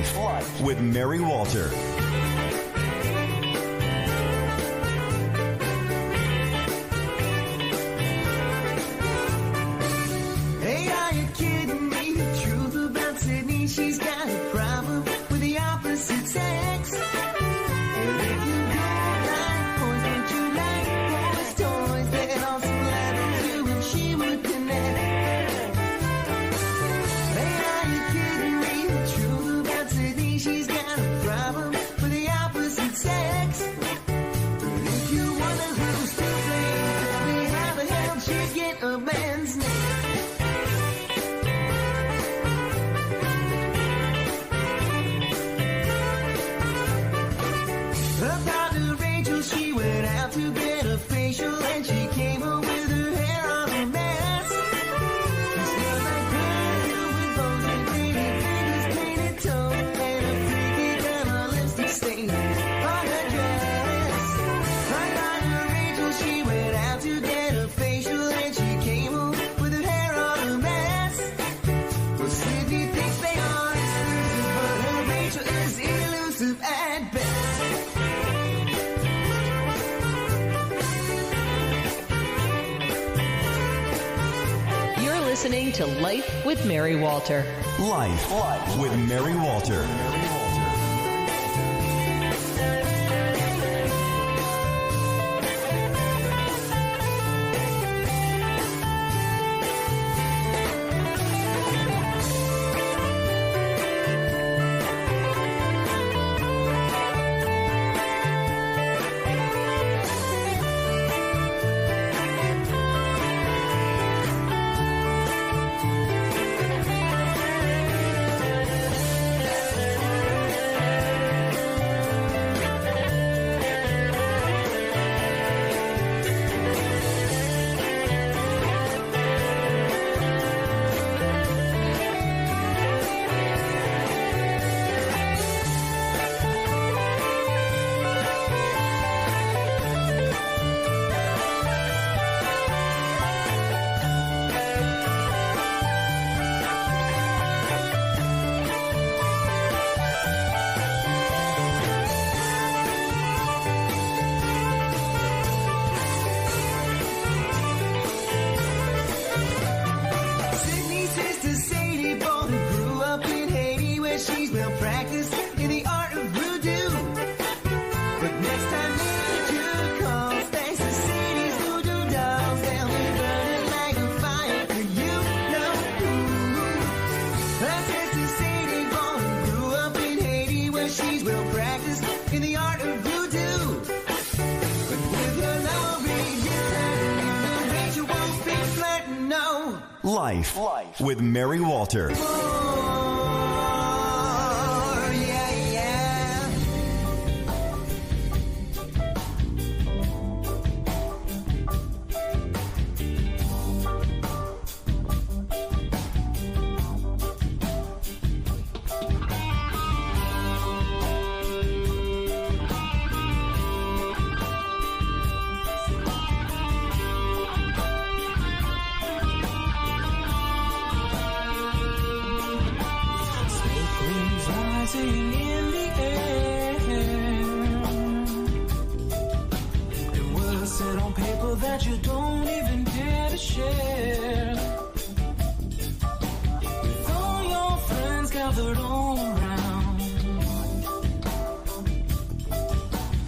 Life with Mary Walter. Hey, are you kidding me? The truth about Sydney, she's got a problem with the opposite sex. And if you don't like boys, don't you like boys' toys? Then also laugh at you and she would connect. Hey, are you kidding me? The truth about Sydney, she's got a problem with the opposite sex. And if you wonder who's to blame, tell me how the hell she get a man's name. Her partner Rachel, she went out to get a facial and she came home with her hair on a mess. She smelled like perfume with bones and painted fingers, painted toes, and a freaky grandma lipstick stain on her dress. Her partner Rachel, she went out to get a facial and she came home with her hair on a mess. Well, Sydney thinks they are exclusive, but her Rachel is elusive at best. Listening to Life with Mary Walter. Life with Mary Walter. Sydney's sister Sadie both grew up in Haiti, where she's well practiced in the art of voodoo. But next time nature calls, thanks to Sadie's voodoo dolls, they'll be burning like a fire for you. No, her sister Sadie both grew up in Haiti, where she's well practiced in the art of voodoo. But with her love reunion, Rachel won't be flirting, no. Life with Mary Walter. Oh, yeah, yeah. Rising in the air, and words said on paper that you don't even dare to share. With all your friends gathered all around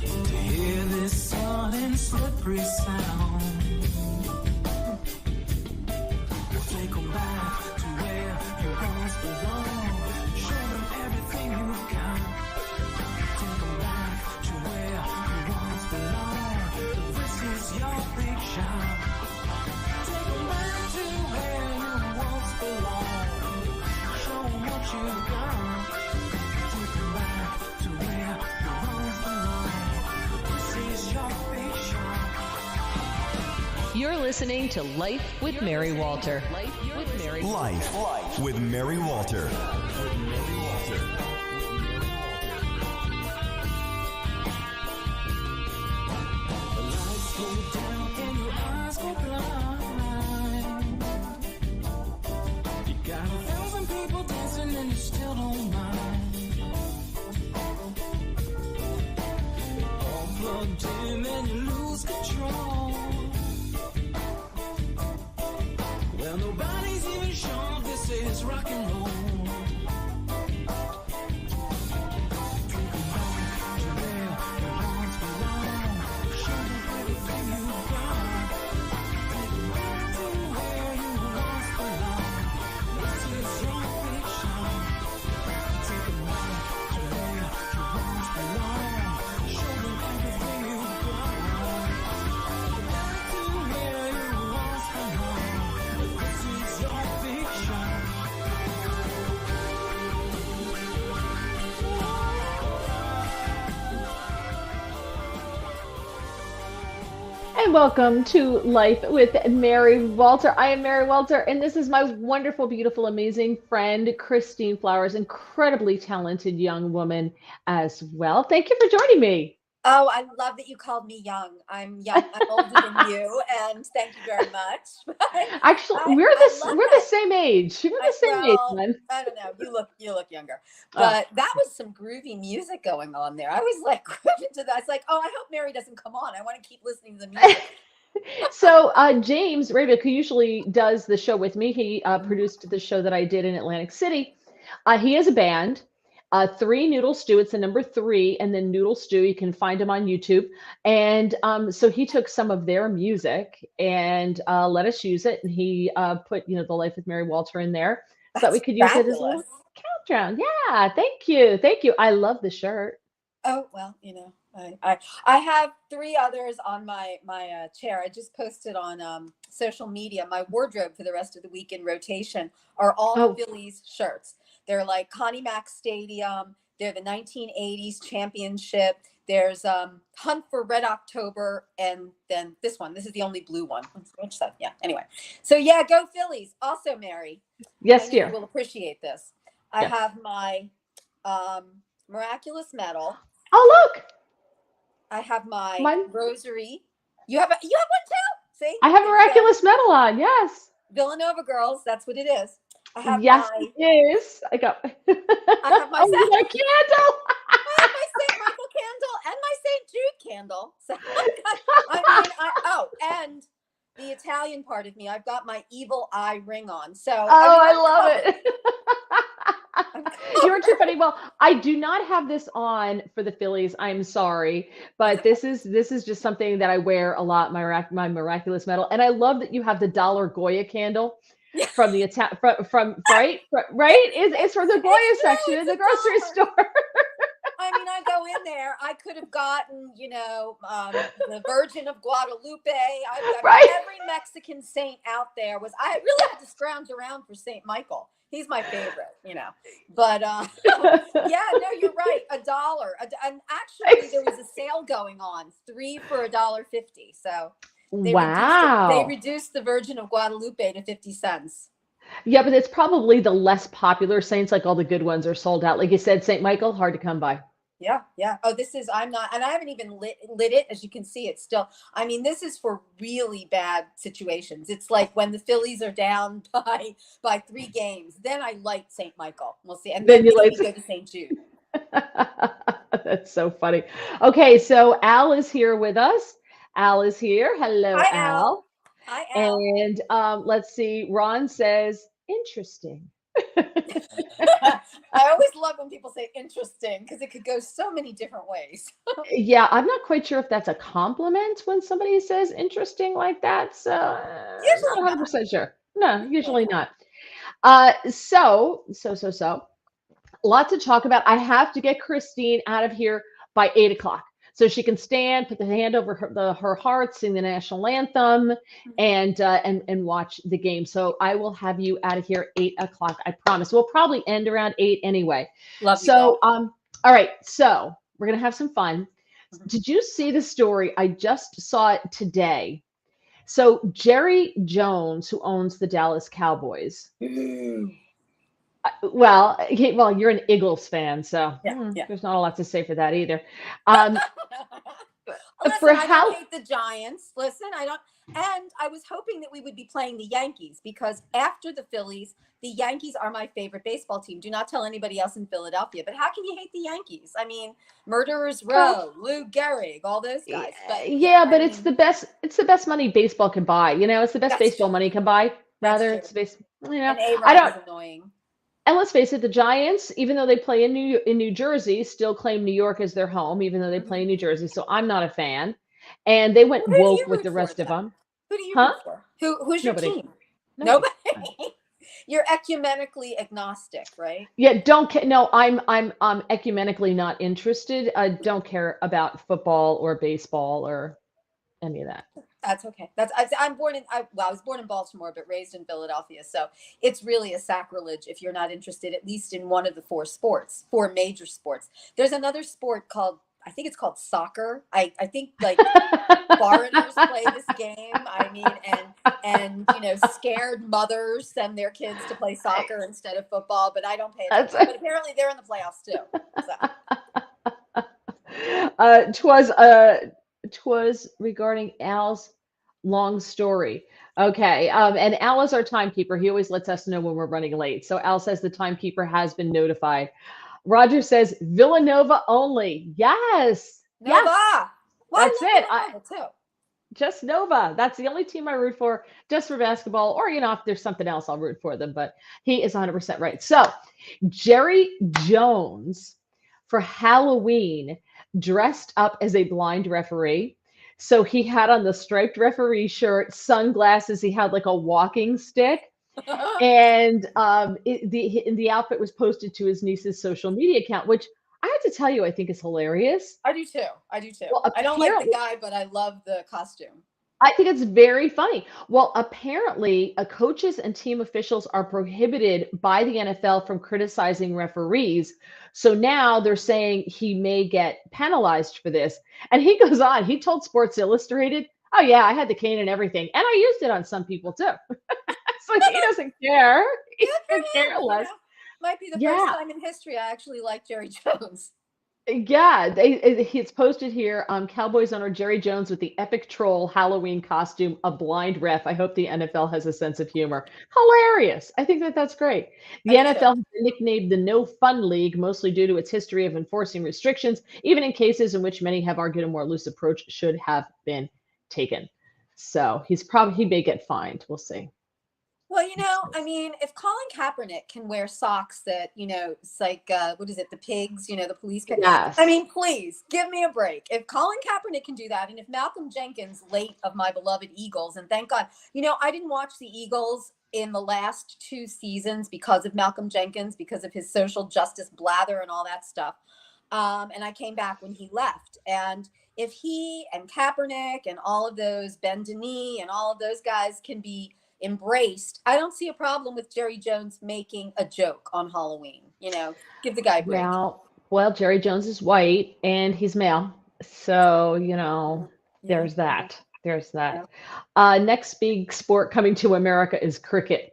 to hear this sudden slippery sound. Take 'em back to where you once belonged. Show them everything you've got. Take 'em back to where you once belonged. This is your big shot. Take 'em back to where you once belonged. Show 'em what you got. Take 'em back to where you once belonged. This is your big shot. You're listening to Life with Mary Walter. Life with Mary Walter. Life with Mary Walter. Got 1,000 people dancing and you still don't mind. the gym and you lose control. Well, nobody's even sure this is rock and roll. Take 'em back to where you once belonged. Show them everything you've got. Take 'em back to where you once belonged. This is your fiction. Take 'em back to where you once belonged. Show them everything you've got. Back to where you once belonged. This is your fiction. And welcome to Life with Mary Walter. I am Mary Walter, and this is my wonderful, beautiful, amazing friend, Christine Flowers, incredibly talented young woman as well. Thank you for joining me. Oh, I love that you called me young. I'm young. I'm older than you, and thank you very much. Actually, I we're love the that. same age. We're the same age, Well, man. I don't know. You look younger, Oh, but that was some groovy music going on there. I was like into that. I was like, oh, I hope Mary doesn't come on. I want to keep listening to the music. So James Rabick, who usually does the show with me, he Mhm. produced the show that I did in Atlantic City. He has a band, Three Noodle Stew. It's the number three, and then Noodle Stew. You can find him on YouTube. And so he took some of their music and let us use it. And he put, the Life with Mary Walter in there so that we That's could use it as a little fabulous. countdown. Yeah, thank you, thank you. I love the shirt. Oh well, I have three others on my chair. I just posted on social media. My wardrobe for the rest of the week in rotation are all Oh, Phillies shirts. They're like Connie Mack Stadium. They're the 1980s championship. There's Hunt for Red October, and then this one. This is the only blue one. Which side? Yeah. Anyway, so yeah, go Phillies. Also, Mary, I yes, know you dear. will appreciate this. I Yes. have my miraculous medal. Oh, look, I have my my rosary. You have one too. See, I have there you go. miraculous medal on. Yes. Villanova girls. That's what it is. I have Yes, my it is. I got. I have my Oh, you got a candle. I have my Saint Michael candle and my Saint Jude candle. So and the Italian part of me. I've got my evil eye ring on. So Oh, I I'm love covered. it. I'm You're too covered. funny. Well, I do not have this on for the Phillies. I'm sorry, That's but okay. this is just something that I wear a lot. My miraculous medal, and I love that you have the Dollar Goya candle Yeah, from the from right right. It's from the it's Goya true. section in It's the a grocery dollar. store. I mean, I go in there. I could have gotten, the Virgin of Guadalupe. I mean, Right. every Mexican saint out there was. I really had to scrounge around for Saint Michael. He's my favorite. But yeah, no, you're right. $1, and actually, there was a sale going on, 3 for $1.50. So they reduced it. They Wow. reduced the Virgin of Guadalupe to 50 cents. Yeah, but it's probably the less popular saints, like all the good ones are sold out. Like you said, St. Michael, hard to come by. Yeah, yeah. Oh, this is, I'm not, and I haven't even lit it. As you can see, it's still, I mean, this is for really bad situations. It's like when the Phillies are down by 3 games, then I light St. Michael. We'll see. And Then then you maybe like go to St. Jude. That's so funny. Okay, so Al is here with us. Al is here. Hello, Hi, Al. Al. Hi, Al. And let's see. Ron says, interesting. I always love when people say interesting because it could go so many different ways. Yeah, I'm not quite sure if that's a compliment when somebody says interesting like that. So not Usually not. 100% sure. No, Usually usually not. not. So, lot to talk about. I have to get Christine out of here by 8 o'clock so she can stand, put the hand over her heart, sing the national anthem, and watch the game. So I will have you out of here 8 o'clock. I promise. We'll probably end around 8 anyway. Love you, So girl. all right. So we're gonna have some fun. Mhm. Did you see the story? I just saw it today. So Jerry Jones, who owns the Dallas Cowboys, well, you're an Eagles fan, so Yeah, yeah. there's not a lot to say for that either. Um, Listen, For I don't how hate the Giants. Listen, I don't. And I was hoping that we would be playing the Yankees because after the Phillies, the Yankees are my favorite baseball team. Do not tell anybody else in Philadelphia. But how can you hate the Yankees? I mean, Murderers well, Row, Lou Gehrig, all those guys. But yeah, yeah, I but mean, it's the best money baseball can buy. It's the best that's baseball true. money can buy. That's Rather, true. it's base. And I A-Rod is don't. annoying. And let's face it, the Giants, even though they play in New Jersey, still claim New York as their home, even though they play in Mhm. New Jersey. So I'm not a fan. And they Well, went who do woke you with root the for rest of then? them, Who do you huh? root for? Who's your Nobody, team? nobody. Nobody. You're ecumenically agnostic, right? Yeah, don't care. No, I'm ecumenically not interested. I don't care about football or baseball or any of that. That's okay. I'm born in I was born in Baltimore but raised in Philadelphia. So it's really a sacrilege if you're not interested at least in one of the four major sports. There's another sport called I think it's called soccer. I think like foreigners play this game. I mean and scared mothers send their kids to play soccer instead of football, but I don't pay That's attention. But apparently they're in the playoffs too. So uh, 'twas uh, 'twas regarding Al's long story. Okay, and Al is our timekeeper. He always lets us know when we're running late. So Al says the timekeeper has been notified. Roger says Villanova only. Yes, yes, Nova. Well, I that's love it. Villanova too. Just Nova. That's the only team I root for, just for basketball. Or if there's something else, I'll root for them. But he is 100% right. So Jerry Jones for Halloween dressed up as a blind referee. So he had on the striped referee shirt, sunglasses. He had like a walking stick, and the outfit was posted to his niece's social media account, which I have to tell you, I think is hilarious. I do too. I do too. Well, I don't like the apparently, guy, but I love the costume. I think it's very funny. Well, apparently, coaches and team officials are prohibited by the NFL from criticizing referees. So now they're saying he may get penalized for this. And he goes on, he told Sports Illustrated, "Oh, yeah, I had the cane and everything. And I used it on some people too." So he doesn't care. He Good could for care him. less. Might be the first Yeah. time in history I actually like Jerry Jones. Yeah, it's posted here. Cowboys owner Jerry Jones with the epic troll Halloween costume, a blind ref. I hope the NFL has a sense of humor. Hilarious. I think that's great. I The do too. NFL has been nicknamed the No Fun League, mostly due to its history of enforcing restrictions, even in cases in which many have argued a more loose approach should have been taken. So he may get fined. We'll see. Well, I mean, if Colin Kaepernick can wear socks that, it's like, what is it, the pigs, the police pig. I Yes. mean, please give me a break. If Colin Kaepernick can do that, and if Malcolm Jenkins, late of my beloved Eagles, and thank God, I didn't watch the Eagles in the last 2 seasons because of Malcolm Jenkins, because of his social justice blather and all that stuff. And I came back when he left. And if he and Kaepernick and all of those, Ben Denis and all of those guys can be embraced, I don't see a problem with Jerry Jones making a joke on Halloween. Give the guy a break. Well, Jerry Jones is white and he's male. So, Yeah, there's that. There's yeah. that. Next big sport coming to America is cricket.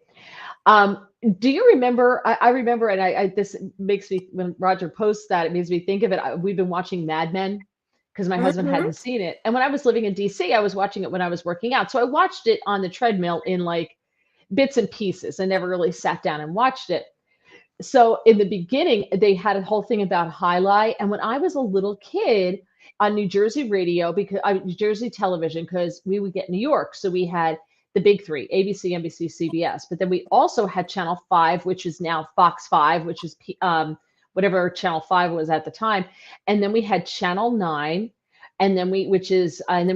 Do you remember? I remember, and this makes me, when Roger posts that, it makes me think of it. We've been watching Mad Men because my husband Mhm. hadn't seen it. And when I was living in DC, I was watching it when I was working out. So I watched it on the treadmill in like bits and pieces. I never really sat down and watched it. So in the beginning, they had a whole thing about highlight. And when I was a little kid on New Jersey radio, New Jersey television, because we would get New York. So we had the big three, ABC, NBC, CBS. But then we also had Channel 5, which is now Fox 5, which is whatever Channel 5 was at the time. And then we had Channel 9. And then we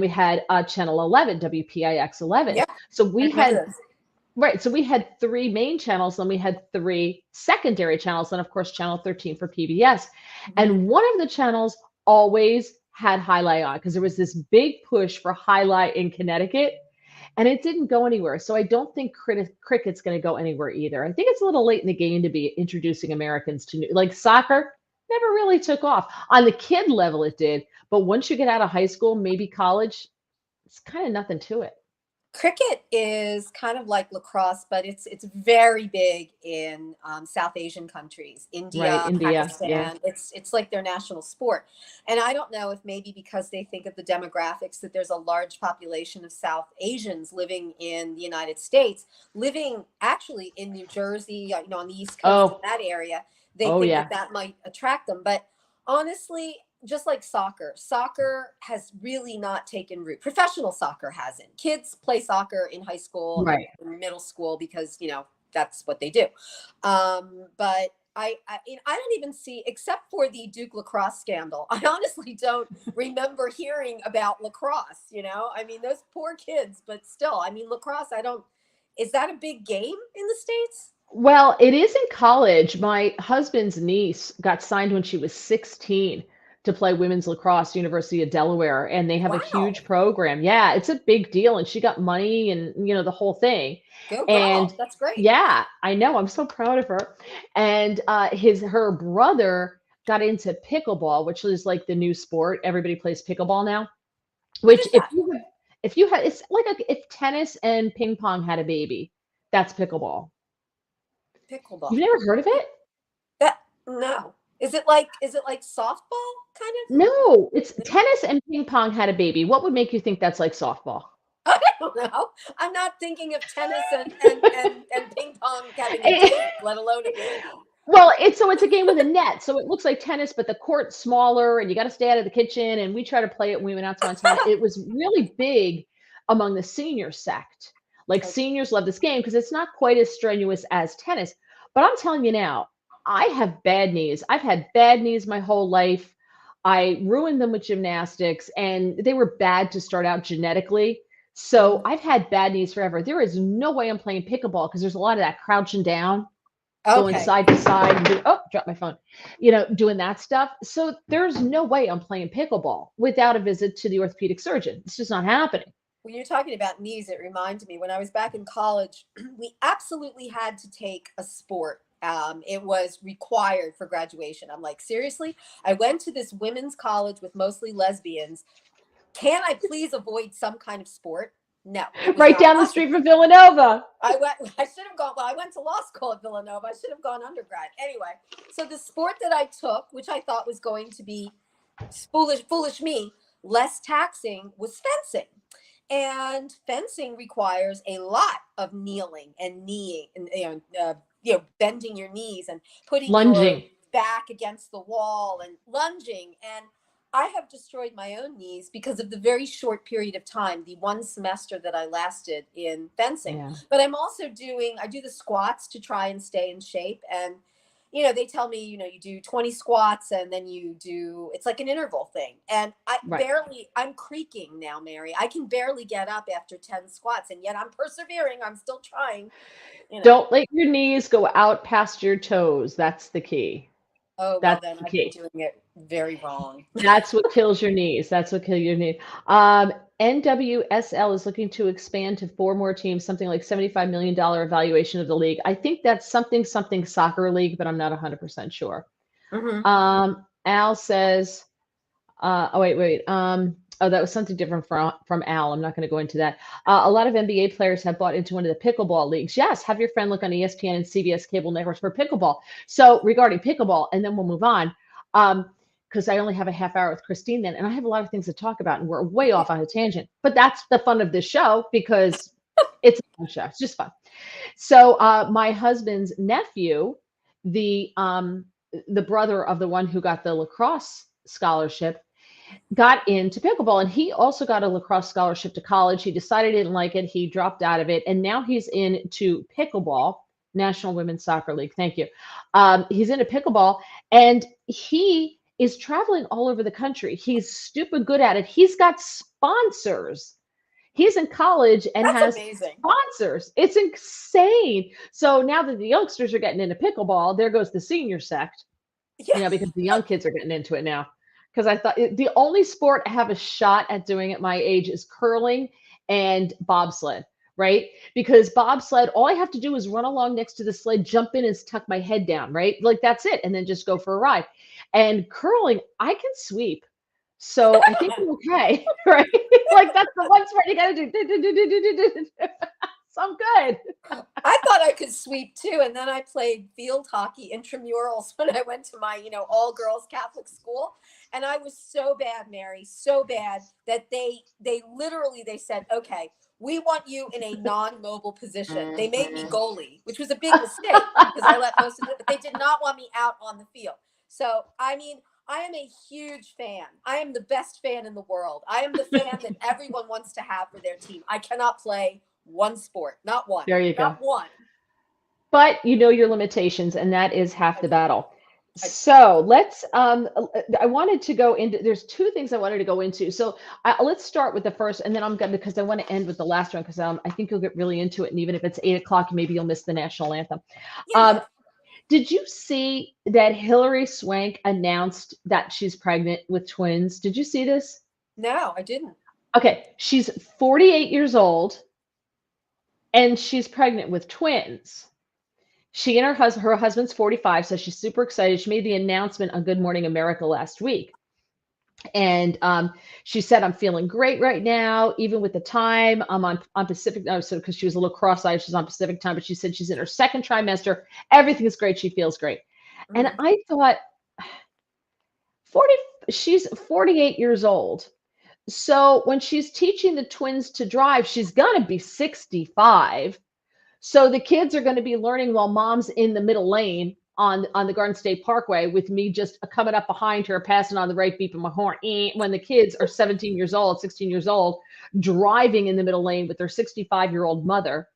had Channel 11, WPIX 11. Yeah, So I we remember had this. Right. So we had three main channels, then we had three secondary channels, and of course, Channel 13 for PBS. Mhm. And one of the channels always had highlight on because there was this big push for highlight in Connecticut, and it didn't go anywhere. So I don't think cricket's going to go anywhere either. I think it's a little late in the game to be introducing Americans to like soccer. Never really took off on the kid level. It did, but once you get out of high school, maybe college, it's kind of nothing to it. Cricket is kind of like lacrosse, but it's very big in South Asian countries, Right, India, India. Yeah. Pakistan. It's like their national sport, and I don't know if maybe because they think of the demographics that there's a large population of South Asians living in the United States, living actually in New Jersey, on the East Coast, in Oh, that area. They oh think yeah. that that might attract them, but honestly, just like soccer has really not taken root. Professional soccer hasn't. Kids play soccer in high school and Right. in middle school because that's what they do. But I don't even see, except for the Duke lacrosse scandal. I honestly don't remember hearing about lacrosse. I mean, those poor kids. But still, I mean, lacrosse. I don't. Is that a big game in the States? Well, it is in college. My husband's niece got signed when she was 16 to play women's lacrosse, University of Delaware, and they have a Wow, huge program. Yeah, it's a big deal, and she got money and the whole thing. go And girl! That's great. yeah, I know. I'm so proud of her. And her brother got into pickleball, which is like the new sport. Everybody plays pickleball now. What Which is that? if you had, it's like if tennis and ping pong had a baby, that's pickleball. Pickleball. You've never heard of it? That no. Is it like softball kind of? No, it's tennis and ping pong had a baby. What would make you think that's like softball? I don't know. I'm not thinking of tennis and ping pong having a date, let alone a baby. Well, it's a game with a net, so it looks like tennis, but the court's smaller, and you got to stay out of the kitchen. And we try to play it when we went out to Montana. It was really big among the senior sect. Like Okay. seniors love this game because it's not quite as strenuous as tennis. But I'm telling you now, I have bad knees. I've had bad knees my whole life. I ruined them with gymnastics, and they were bad to start out genetically. So Mhm. I've had bad knees forever. There is no way I'm playing pickleball because there's a lot of that crouching down, going Okay. side to side and drop my phone, doing that stuff. So there's no way I'm playing pickleball without a visit to the orthopedic surgeon. It's just not happening. When you're talking about knees, it reminds me when I was back in college, we absolutely had to take a sport. It was required for graduation. I'm like, seriously? I went to this women's college with mostly lesbians. Can I please avoid some kind of sport? No, it was Right not down the possible. street from Villanova. I should have gone. Well, I went to law school at Villanova. I should have gone undergrad. Anyway, so the sport that I took, which I thought was going to be foolish me, less taxing, was fencing. And fencing requires a lot of kneeling and kneeing, and bending your knees and putting your Lunging. back against the wall and lunging. And I have destroyed my own knees because of the very short period of time, the one semester that I lasted in fencing. Yeah. But I do the squats to try and stay in shape. And, they tell me, you do 20 squats and then it's like an interval thing. And Right. I'm creaking now, Mary. I can barely get up after 10 squats. And yet I'm persevering. I'm still trying, you know. Don't let your knees go out past your toes. That's the key. Oh, well, That's then the I've been key. doing it very wrong. That's what kills your knees. That's what kills your knees. NWSL is looking to expand to 4 more teams, something like $75 million evaluation of the league. I think that's something soccer league, but I'm not 100% sure. Mhm. Al says, oh, wait. Oh, that was something different from Al. I'm not going to go into that. A lot of NBA players have bought into one of the pickleball leagues. Yes, have your friend look on ESPN and CBS cable networks for pickleball. So regarding pickleball, and then we'll move on, because I only have a half hour with Christine then, and I have a lot of things to talk about, and we're way off on a tangent. But that's the fun of this show because it's a fun show. It's just fun. So my husband's nephew, the brother of the one who got the lacrosse scholarship, got into pickleball, and he also got a lacrosse scholarship to college. He decided he didn't like it. He dropped out of it, and now he's into pickleball, National Women's Soccer League. Thank you. He's into pickleball, and he is traveling all over the country. He's stupid good at it. He's got sponsors. He's in college and That's has amazing. sponsors. It's insane. So now that the youngsters are getting into pickleball, there goes the senior sect, Yeah. because the young kids are getting into it now. Because I thought the only sport I have a shot at doing at my age is curling and bobsled, right? Because bobsled, all I have to do is run along next to the sled, jump in and tuck my head down, right? Like that's it. And then just go for a ride. And curling, I can sweep. So I think I'm okay, right? Like that's the one sport you got to do. So I'm good. I thought I could sweep too, and then I played field hockey intramurals when I went to my, all girls Catholic school, and I was so bad, Mary, so bad that they literally they said, "Okay, we want you in a non-mobile position." They made me goalie, which was a big mistake because I let most of it, but they did not want me out on the field. So, I mean, I am a huge fan. I am the best fan in the world. I am the fan that everyone wants to have for their team. I cannot play one sport, not one, There you go. not one. But you know your limitations, and that is half I the do. battle. I do. So let's. I wanted to go into. There's two things I wanted to go into. So let's start with the first, and then I'm going to because I want to end with the last one because I think you'll get really into it, and even if it's 8 o'clock, maybe you'll miss the national anthem. Yeah, Um, yeah. did you see that Hillary Swank announced that she's pregnant with twins? Did you see this? No, I didn't. Okay, she's 48 years old, and she's pregnant with twins. She and her husband's 45, so she's super excited. She made the announcement on Good Morning America last week. And she said, I'm feeling great right now, even with the time. I'm on Pacific. Oh, so because she was a little cross-eyed, she's on Pacific time, but she said she's in her second trimester. Everything is great. She feels great. And Mhm. I thought, 40, she's 48 years old. So when she's teaching the twins to drive, she's gonna be 65. So the kids are going to be learning while mom's in the middle lane on the Garden State Parkway with me just coming up behind her, passing on the right, beeping my horn. When the kids are 17 years old, 16 years old, driving in the middle lane with their 65-year-old mother.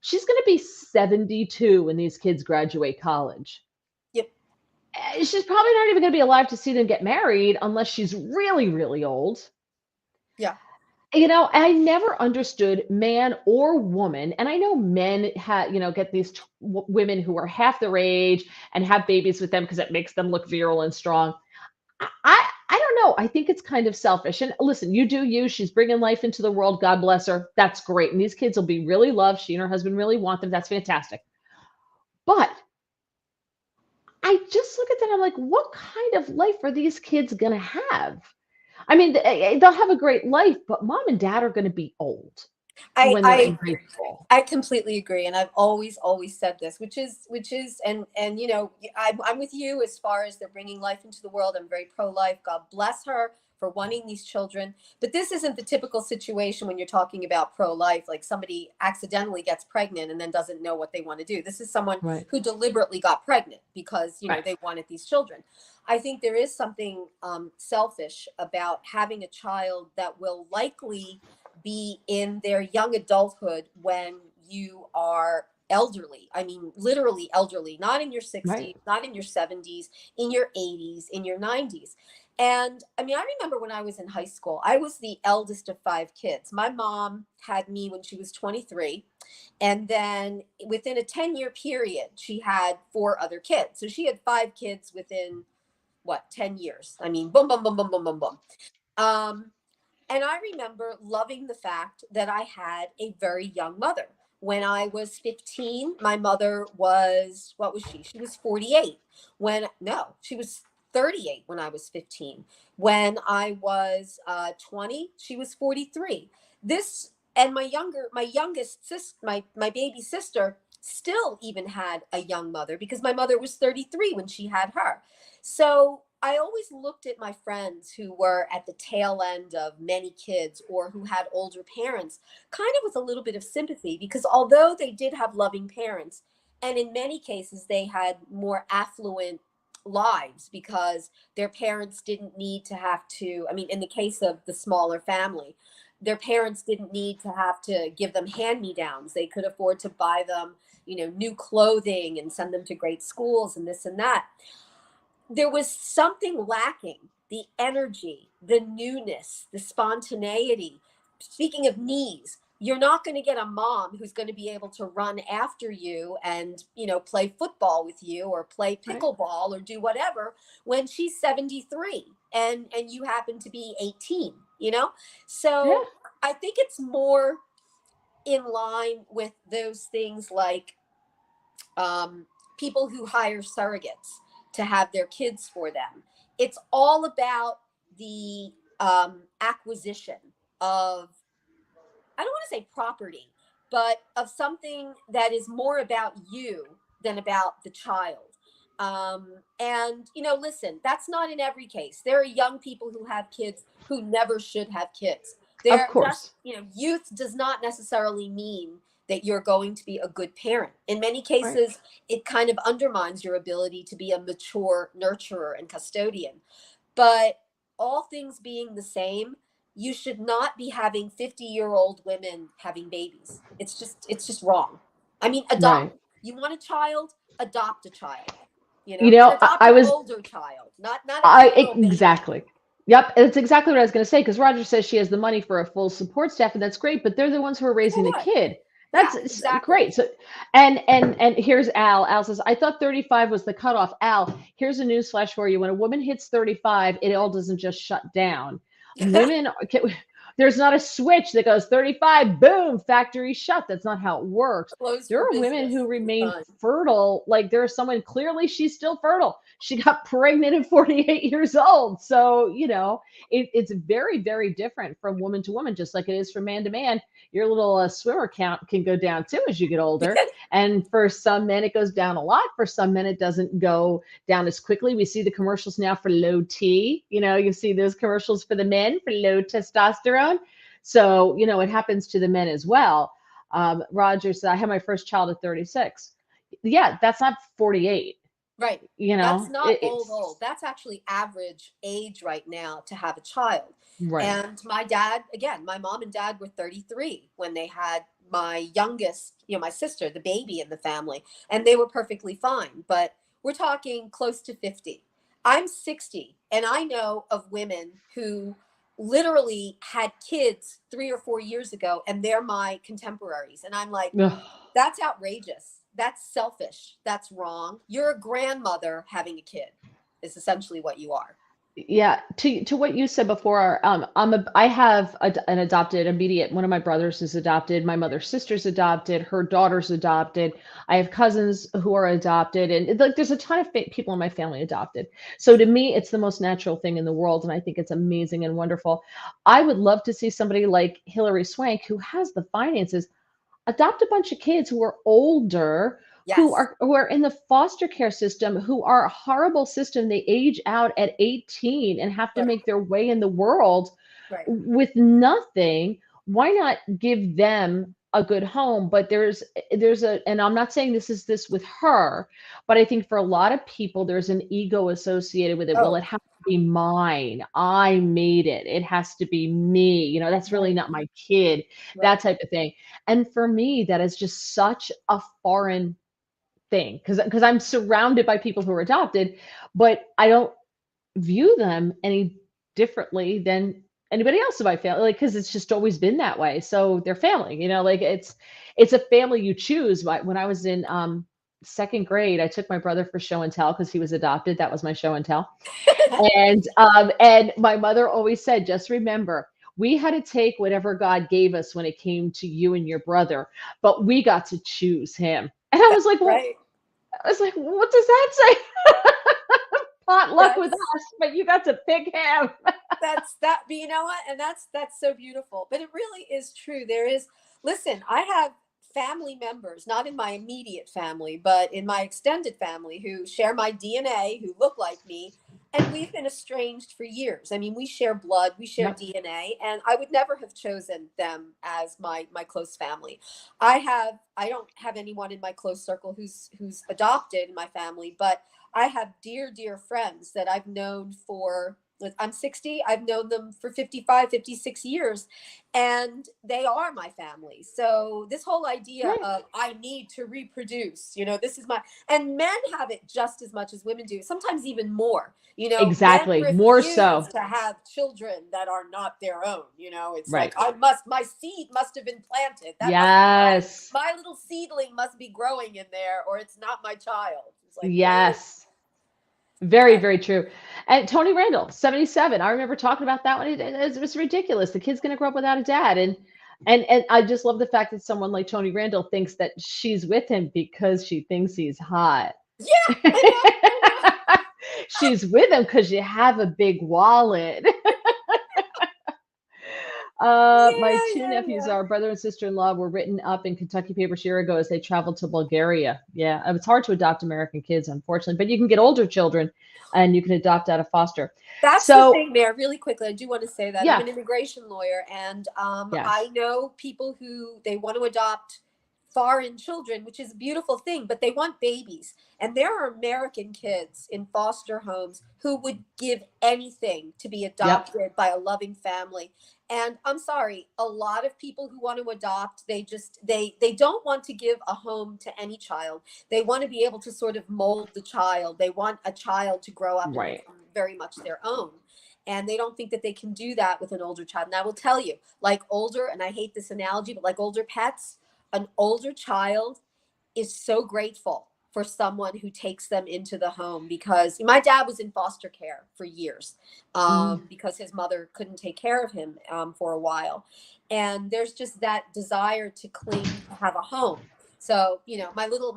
She's going to be 72 when these kids graduate college. Yep. She's probably not even going to be alive to see them get married unless she's really, really old. Yeah. I never understood man or woman, and I know men get these women who are half their age and have babies with them because it makes them look virile and strong. I don't know. I think it's kind of selfish. And listen, you do you. She's bringing life into the world. God bless her. That's great. And these kids will be really loved. She and her husband really want them. That's fantastic. But I just look at that. I'm like, what kind of life are these kids gonna have? I mean, they'll have a great life, but mom and dad are going to be old I when they're in I high school. I completely agree, and I've always said this, which is, and I'm with you as far as they're bringing life into the world. I'm very pro-life. God bless her for wanting these children, but this isn't the typical situation when you're talking about pro-life, like somebody accidentally gets pregnant and then doesn't know what they want to do. This is someone Right. who deliberately got pregnant because Right. they wanted these children. I think there is something selfish about having a child that will likely be in their young adulthood when you are elderly. I mean, literally elderly, not in your Right. 60s, not in your 70s, in your 80s, in your 90s. And I mean, I remember when I was in high school, I was the eldest of five kids. My mom had me when she was 23. And then within a 10-year period, she had four other kids. So she had five kids within what, 10 years? I mean, boom, boom, boom, boom, boom, boom, boom. Um, and I remember loving the fact that I had a very young mother. When I was 15, my mother was, what was she? She was 48. No, she was 38 when I was 15. When I was 20, she was 43. This, and my youngest sister, my baby sister still even had a young mother because my mother was 33 when she had her. So I always looked at my friends who were at the tail end of many kids or who had older parents kind of with a little bit of sympathy because although they did have loving parents, and in many cases they had more affluent lives because their parents didn't need to have to, I mean, in the case of the smaller family, their parents didn't need to have to give them hand-me-downs. They could afford to buy them, new clothing and send them to great schools and this and that. There was something lacking, the energy, the newness, the spontaneity. Speaking of knees, you're not going to get a mom who's going to be able to run after you and, play football with you or play Right. pickleball or do whatever when she's 73 and you happen to be 18. Yeah. So I think it's more in line with those things like people who hire surrogates to have their kids for them. It's all about the acquisition of, I don't want to say property, but of something that is more about you than about the child. And, listen, that's not in every case. There are young people who have kids who never should have kids. Of They're just, course. youth does not necessarily mean that you're going to be a good parent. In many Right. cases, it kind of undermines your ability to be a mature nurturer and custodian. But all things being the same, you should not be having 50-year-old women having babies. It's just wrong. I mean, adopt. Right. You want a child, adopt a child. And I, adopt I an was older child, not a 10-year-old baby. exactly. Yep, it's exactly what I was going to say because Roger says she has the money for a full support staff, and that's great. But they're the ones who are So raising the what? kid. Yeah, That's exactly. great. So, and here's Al. Al says, "I thought 35 was the cutoff." Al, here's a news flash for you: when a woman hits 35, it all doesn't just shut down. Women, there's not a switch that goes 35, boom, factory shut. That's not how it works. Closed There for are women business who for the remain time. fertile. Like there's someone clearly she's still fertile. She got pregnant at 48 years old. So, it's very, very different from woman to woman, just like it is from man to man. Your little swimmer count can go down too as you get older. And for some men, it goes down a lot. For some men, it doesn't go down as quickly. We see the commercials now for low T. You see those commercials for the men for low testosterone. So, it happens to the men as well. Roger said, I had my first child at 36. Yeah, that's not 48. Right. You That's know, not old. That's actually average age right now to have a child. right. And my dad, again, my mom and dad were 33 when they had my youngest, my sister, the baby in the family, and they were perfectly fine. But we're talking close to 50. I'm 60, and I know of women who literally had kids 3 or 4 years ago, and they're my contemporaries. And I'm like, Ugh. that's outrageous. That's selfish. That's wrong. You're a grandmother having a kid, is essentially what you are. Yeah, to what you said before, I have an adopted immediate. One of my brothers is adopted. My mother's sister's adopted. Her daughter's adopted. I have cousins who are adopted, and like there's a ton of people in my family adopted. So to me, it's the most natural thing in the world, and I think it's amazing and wonderful. I would love to see somebody like Hillary Swank, who has the finances, adopt a bunch of kids who are older, Yes. who are in the foster care system, who are a horrible system. They age out at 18 and have to Right. make their way in the world Right. with nothing. Why not give them a good home? But and I'm not saying this with her, but I think for a lot of people there's an ego associated with it. Well, Oh, it has to be mine. I made it. It has to be me. That's really right. not my kid. That Right. type of thing. And for me, that is just such a foreign thing because I'm surrounded by people who are adopted, but I don't view them any differently than anybody else in my family, like because it's just always been that way. So they're family, like it's a family you choose. When I was in second grade, I took my brother for show and tell because he was adopted. That was my show and tell. And my mother always said, just remember, we had to take whatever God gave us when it came to you and your brother, but we got to choose him. And I was like, well, Right. what does that say? Potluck with That's us, but you got to pick him. that's that. But you know what? And that's so beautiful. But it really is true. There is. Listen, I have family members, not in my immediate family, but in my extended family, who share my DNA, who look like me, and we've been estranged for years. I mean, we share blood, we share Yep. DNA, and I would never have chosen them as my close family. I don't have anyone in my close circle who's adopted in my family, but I have dear friends that I've known for, I'm 60, I've known them for 55, 56 years, and they are my family. So this whole idea Right. of I need to reproduce, this is and men have it just as much as women do, sometimes even more. Men Exactly. More refuse so. to have children that are not their own. It's like, Right. my seed must have been planted. That must be Yes. my little seedling must be growing in there, or it's not my child. It's like, really? Yes. Very, very true. And Tony Randall, 77. I remember talking about that one. It was ridiculous. The kid's going to grow up without a dad. And I just love the fact that someone like Tony Randall thinks that she's with him because she thinks he's hot. Yeah, I know. She's with him because you have a big wallet. My two nephews, Yeah. our brother and sister-in-law, were written up in Kentucky papers a year ago as they traveled to Bulgaria. Yeah, it's hard to adopt American kids, unfortunately, but you can get older children and you can adopt out of foster. That's the So, thing, Mayor. Really quickly, I do want to say that I'm yeah, an immigration lawyer, and I yes. know people who they want to adopt foreign children, which is a beautiful thing, but they want babies. And there are American kids in foster homes who would give anything to be Yep. adopted by a loving family. And I'm sorry, a lot of people who want to adopt, they don't want to give a home to any child. They want to be able to sort of mold the child. They want a child to grow up and Right. become very much their own. And they don't think that they can do that with an older child. And I will tell you, like older, and I hate this analogy, but like older pets, an older child is so grateful for someone who takes them into the home, because my dad was in foster care for years Mm. because his mother couldn't take care of him for a while. And there's just that desire to cling, to have a home. So, my little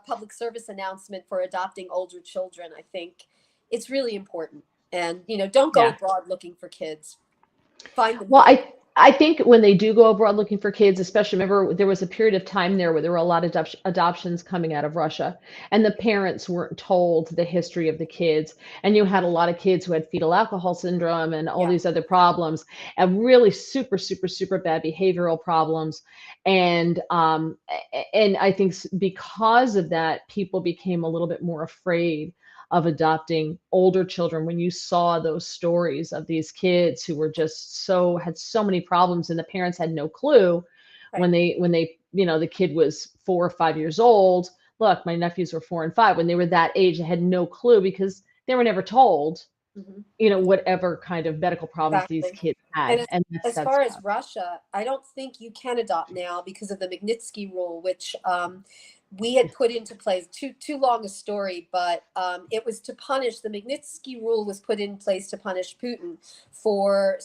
public service announcement for adopting older children, I think it's really important. And, don't go Yeah. abroad looking for kids. Find them Well, here. I think when they do go abroad looking for kids, especially remember there was a period of time there where there were a lot of adoptions coming out of Russia, and the parents weren't told the history of the kids, and you had a lot of kids who had fetal alcohol syndrome and all Yeah. these other problems, and really super, super, super bad behavioral problems, and I think because of that, people became a little bit more afraid of adopting older children when you saw those stories of these kids who were just had so many problems and the parents had no clue Right. when they the kid was 4 or 5 years old. Look, my nephews were 4 and 5 when they were that age. They had no clue because they were never told Mhm. whatever kind of medical problems these Exactly. kids And had, and as that's far as tough. Russia, I don't think you can adopt now because of the Magnitsky rule, which we had put into place. Too long a story, but it was to punish. The Magnitsky rule was put in place to punish Putin for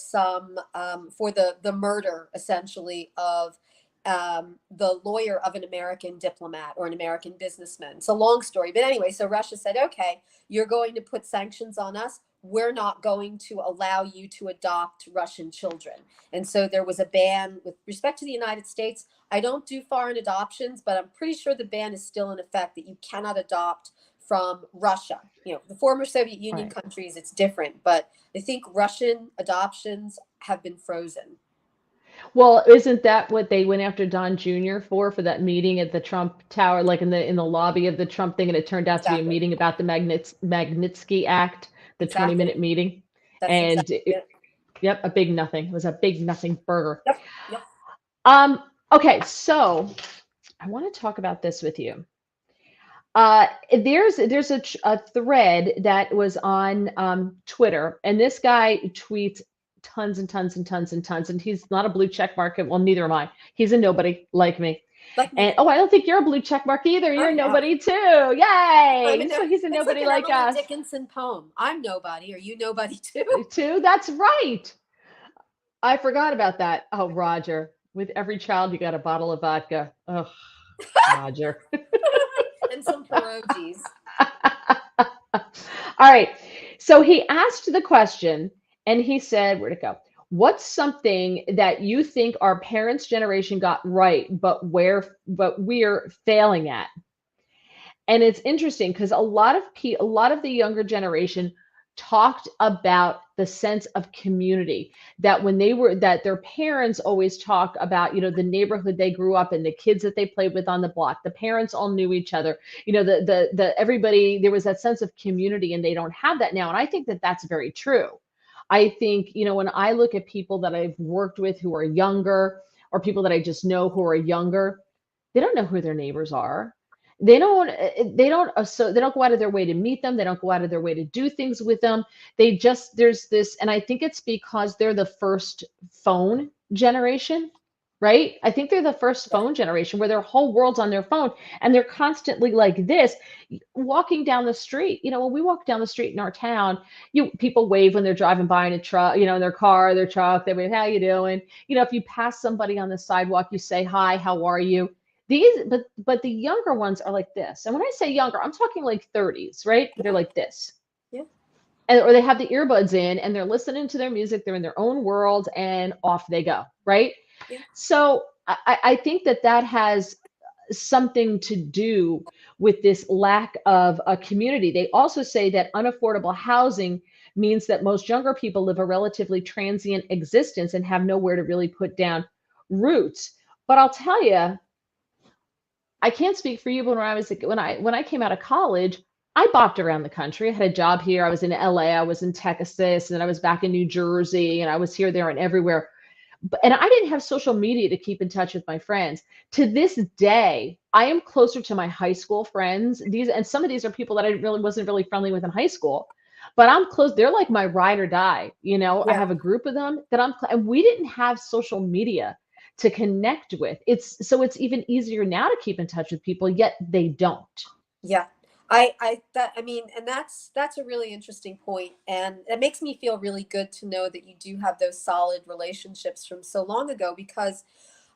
for the murder, essentially, of the lawyer of an American diplomat or an American businessman. It's a long story, but anyway, so Russia said, okay, you're going to put sanctions on us. We're not going to allow you to adopt Russian children. And so there was a ban with respect to the United States. I don't do foreign adoptions, but I'm pretty sure the ban is still in effect, that you cannot adopt from Russia. The former Soviet Union Right. countries, it's different, but I think Russian adoptions have been frozen. Well, isn't that what they went after Don Jr. for that meeting at the Trump Tower, like in the lobby of the Trump thing, and it turned out to be a Exactly. meeting about the Magnitsky Act, the Exactly. 20-minute meeting, That's and exactly it. yep, a big nothing. It was a big nothing burger. Yep. Yep. Um, okay, so I want to talk about this with you. There's a thread that was on Twitter, and this guy tweets tons and tons and tons and tons, and he's not a blue check mark. Well, neither am I. He's a nobody like me. Like And me. oh, I don't think you're a blue check mark either. You're a I'm not. nobody too. I'm a Yay! no. So he's a It's like nobody an like Emily us Dickinson poem. I'm nobody. Are you nobody too? too. That's right. I forgot about that. Oh, Roger. With every child, you got a bottle of vodka. Oh, Roger. And some pierogies. All right. So he asked the question and he said, where'd it go? What's something that you think our parents' generation got right, but we're failing at? And it's interesting because a lot of the younger generation talked about the sense of community that that their parents always talk about, the neighborhood they grew up in, the kids that they played with on the block, the parents all knew each other, the everybody, there was that sense of community, and they don't have that now. And I think that that's very true. I think, when I look at people that I've worked with who are younger, or people that I just know who are younger, they don't know who their neighbors are. So they don't go out of their way to meet them. They don't go out of their way to do things with them. There's this, and I think it's because they're the first phone generation, right? I think they're the first Yeah. phone generation where their whole world's on their phone, and they're constantly like this, walking down the street. When we walk down the street in our town, people wave when they're driving by in a truck, in their car, their truck. They wave, "How you doing?" If you pass somebody on the sidewalk, you say, "Hi, how are you?" But the younger ones are like this. And when I say younger, I'm talking like 30s, right? They're like this. and or they have the earbuds in and they're listening to their music, they're in their own world and off they go, right? Yeah. So I think that that has something to do with this lack of a community. They also say that unaffordable housing means that most younger people live a relatively transient existence and have nowhere to really put down roots. But I'll tell you, I can't speak for you, but when I came out of college, I bopped around the country. I had a job here. I was in LA, I was in Texas, and then I was back in New Jersey, and I was here, there, and everywhere. And I didn't have social media to keep in touch with my friends. To this day, I am closer to my high school friends. These and some of these are people that I really wasn't really friendly with in high school, but I'm close. They're like my ride or die. I Yeah. have a group of them that and we didn't have social media to connect with. It's even easier now to keep in touch with people, yet they don't. Yeah. I mean, and that's a really interesting point, and it makes me feel really good to know that you do have those solid relationships from so long ago, because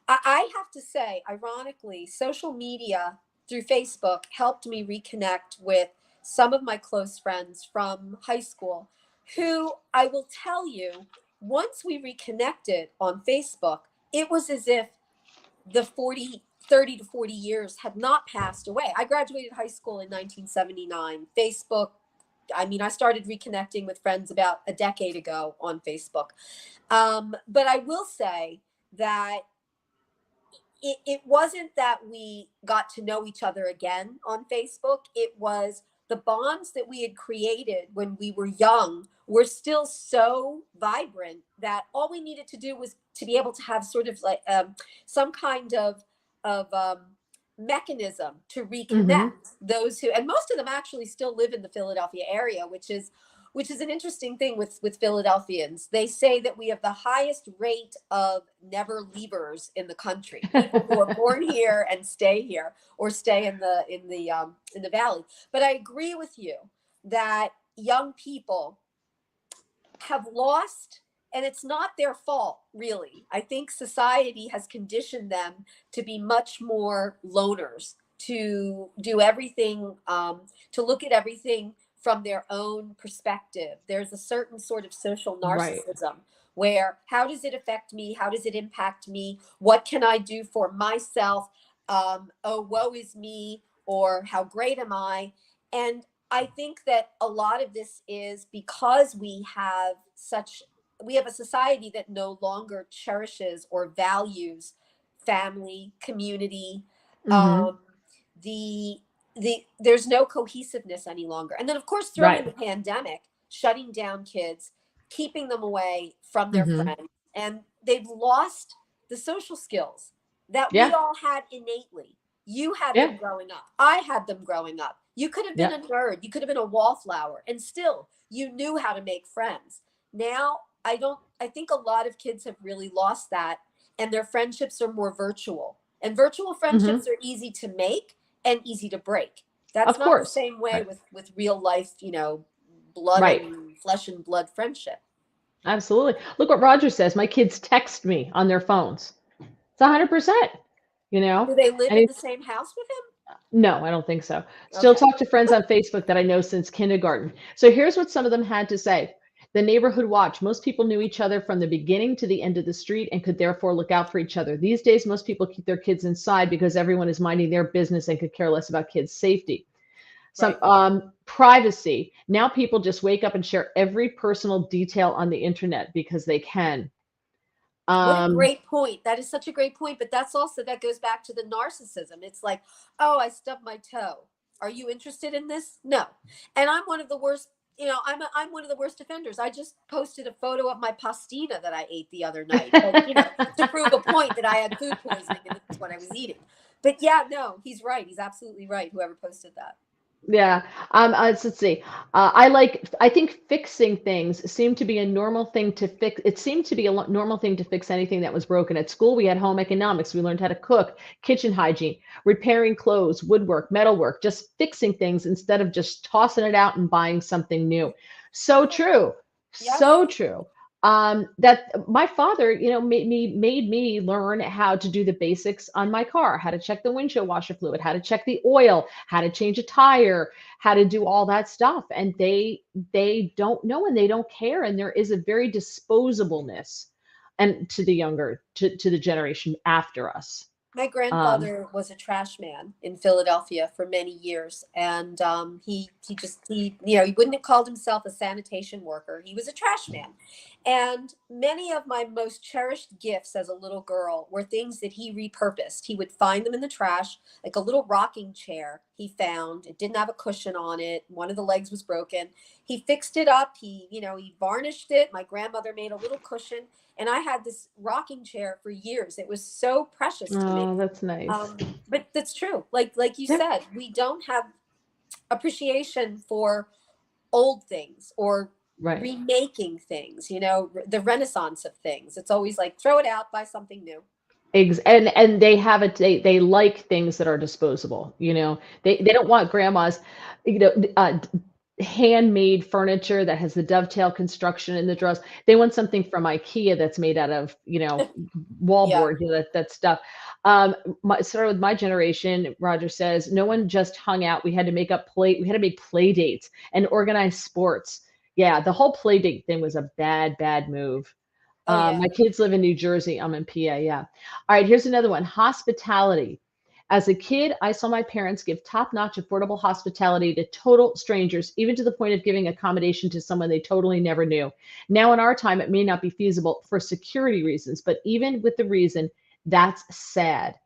I have to say, ironically, social media through Facebook helped me reconnect with some of my close friends from high school, who I will tell you, once we reconnected on Facebook, it was as if the 30 to 40 years had not passed away. I graduated high school in 1979. Facebook, I mean, I started reconnecting with friends about a decade ago on Facebook. But I will say that it wasn't that we got to know each other again on Facebook. It was the bonds that we had created when we were young were still so vibrant that all we needed to do was to be able to have sort of like some kind of mechanism to Hmm. reconnect those who, and most of them actually still live in the Philadelphia area, which is an interesting thing with Philadelphians. They say that we have the highest rate of never leavers in the country, people who are born here and stay here, or stay in the valley. But I agree with you that young people have lost, and it's not their fault, really. I think society has conditioned them to be much more loners, to do everything, to look at everything from their own perspective. There's a certain sort of social Right. narcissism where, how does it affect me? How does it impact me? What can I do for myself? Oh, woe is me, or how great am I? And I think that a lot of this is because we have a society that no longer cherishes or values family, community. Hmm. Um, the there's no cohesiveness any longer. And then of course throw in Right. the pandemic, shutting down kids, keeping them away from their Hmm. friends, and they've lost the social skills that we Yeah. all had innately. You had Yeah. them growing up. I had them growing up. You could have been Yeah. a nerd. You could have been a wallflower, and still you knew how to make friends. Now, I don't, I think a lot of kids have really lost that, and their friendships are more virtual. And virtual Hmm. friendships are easy to make and easy to break. That's Of not the course. same way Right. with real life, blood Right. and flesh and blood friendship. Absolutely. Look what Roger says. My kids text me on their phones. It's 100%, you know? Do they live And in he, the same house with no, I don't think so. him? Still Okay. talk to friends on Facebook that I know since kindergarten. So here's what some of them had to say. The neighborhood watch. Most people knew each other from the beginning to the end of the street and could therefore look out for each other. These days, most people keep their kids inside because everyone is minding their business and could care less about kids' safety. Some Right. privacy. Now people just wake up and share every personal detail on the internet because they can. What a Um, great point. That is such a great point. But that goes back to the narcissism. It's like, oh, I stubbed my toe. Are you interested in this? No. And I'm one of the worst, I'm one of the worst offenders. I just posted a photo of my pastina that I ate the other night, like, to prove a point that I had food poisoning and this is what I was eating. But yeah, no, he's right. He's absolutely right. Whoever posted that. Yeah. Let's see. I think fixing things seemed to be a normal thing to fix. It seemed to be a normal thing to fix anything that was broken. At school, we had home economics. We learned how to cook, kitchen hygiene, repairing clothes, woodwork, metalwork, just fixing things instead of just tossing it out and buying something new. So true. Yes. So true. That my father, made me learn how to do the basics on my car, how to check the windshield washer fluid, how to check the oil, how to change a tire, how to do all that stuff. And they don't know and they don't care. And there is a very disposableness and to the generation after us. My Um, grandfather was a trash man in Philadelphia for many years, and he wouldn't have called himself a sanitation worker. He was a trash man, and many of my most cherished gifts as a little girl were things that he repurposed. He would find them in the trash, like a little rocking chair he found. It didn't have a cushion on it. One of the legs was broken. He fixed it up. He varnished it. My grandmother made a little cushion, and I had this rocking chair for years. It was so precious to me. oh, that's nice. But that's true. Like you Yep. said, we don't have appreciation for old things or Right. remaking things, the renaissance of things. It's always like throw it out, buy something new. And they have it. They like things that are disposable. They don't want grandma's, you know, uh, handmade furniture that has the dovetail construction in the drawers. They want something from IKEA that's made out of, Yeah. wallboard, that stuff. Started with my generation, Roger says, no one just hung out. We had to make play dates and organize sports. Yeah, the whole play date thing was a bad, bad move. Oh yeah. My kids live in New Jersey. I'm in PA. Yeah. All right. Here's another one. Hospitality. As a kid, I saw my parents give top-notch affordable hospitality to total strangers, even to the point of giving accommodation to someone they totally never knew. Now, in our time, it may not be feasible for security reasons, but even with the reason, that's sad.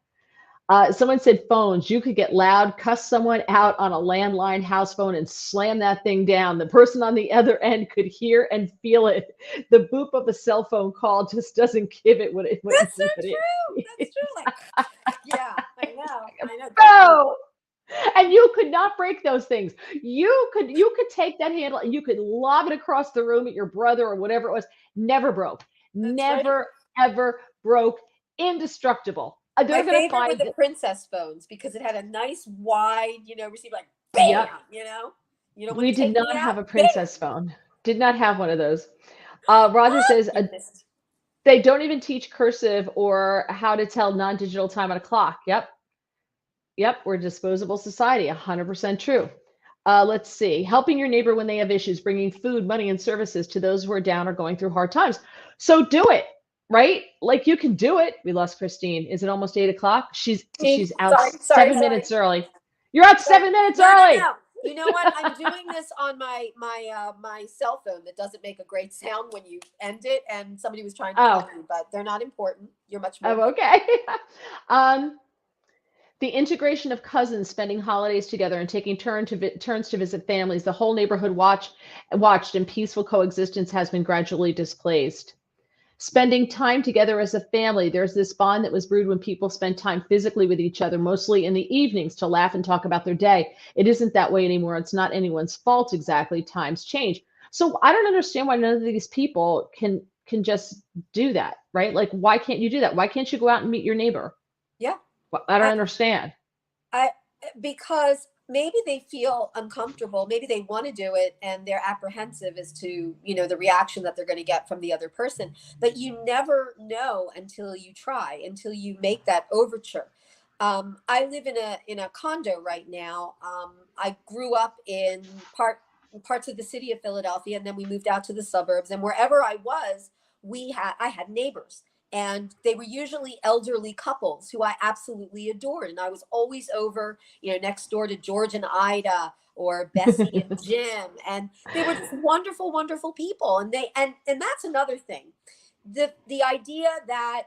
Someone said phones. You could get loud, cuss someone out on a landline house phone, and slam that thing down. The person on the other end could hear and feel it. The boop of a cell phone call just doesn't give it what That's so it true. That's is. true. Like, yeah, I know. I know. Bro, and you could not break those things. You could take that handle, you could lob it across the room at your brother or whatever it was. Never broke. That's right. Never ever broke. Indestructible. My They're gonna favorite were find the it. princess phones because it had a nice wide, receiver, like bam, Yep. You don't want We to did take me not out, have a bam. princess phone. Did not have one of those. Roger Ah, says you missed. they don't even teach cursive or how to tell non-digital time on a clock. Yep. Yep. We're a disposable society. 100% true. Let's see. Helping your neighbor when they have issues, bringing food, money, and services to those who are down or going through hard times. So do it, right? Like you can do it. We lost Christine. Is it almost 8 o'clock? She's out Sorry, sorry, seven sorry. minutes early. You're out Sorry. 7 minutes No, no, early. no. You know what? I'm doing this on my cell phone that doesn't make a great sound when you end it, and somebody was trying to call Oh, me, but they're not important. You're much more oh, important. okay. um, the integration of cousins spending holidays together and taking turns to visit families, the whole neighborhood watched, and peaceful coexistence has been gradually displaced. Spending time together as a family, there's this bond that was brewed when people spent time physically with each other, mostly in the evenings to laugh and talk about their day. It isn't that way anymore. It's not anyone's fault exactly. Times change. So I don't understand why none of these people can just do that, right? Like, why can't you do that? Why can't you go out and meet your neighbor? Yeah. I don't I, understand. I because maybe they feel uncomfortable, maybe they want to do it and they're apprehensive as to, the reaction that they're going to get from the other person. But you never know until you try, until you make that overture. I live in a condo right now. I grew up in parts of the city of Philadelphia, and then we moved out to the suburbs. And wherever I was, I had neighbors, and they were usually elderly couples who I absolutely adored. And I was always over, next door to George and Ida or Bessie and Jim, and they were just wonderful, wonderful people. And and that's another thing, the idea that,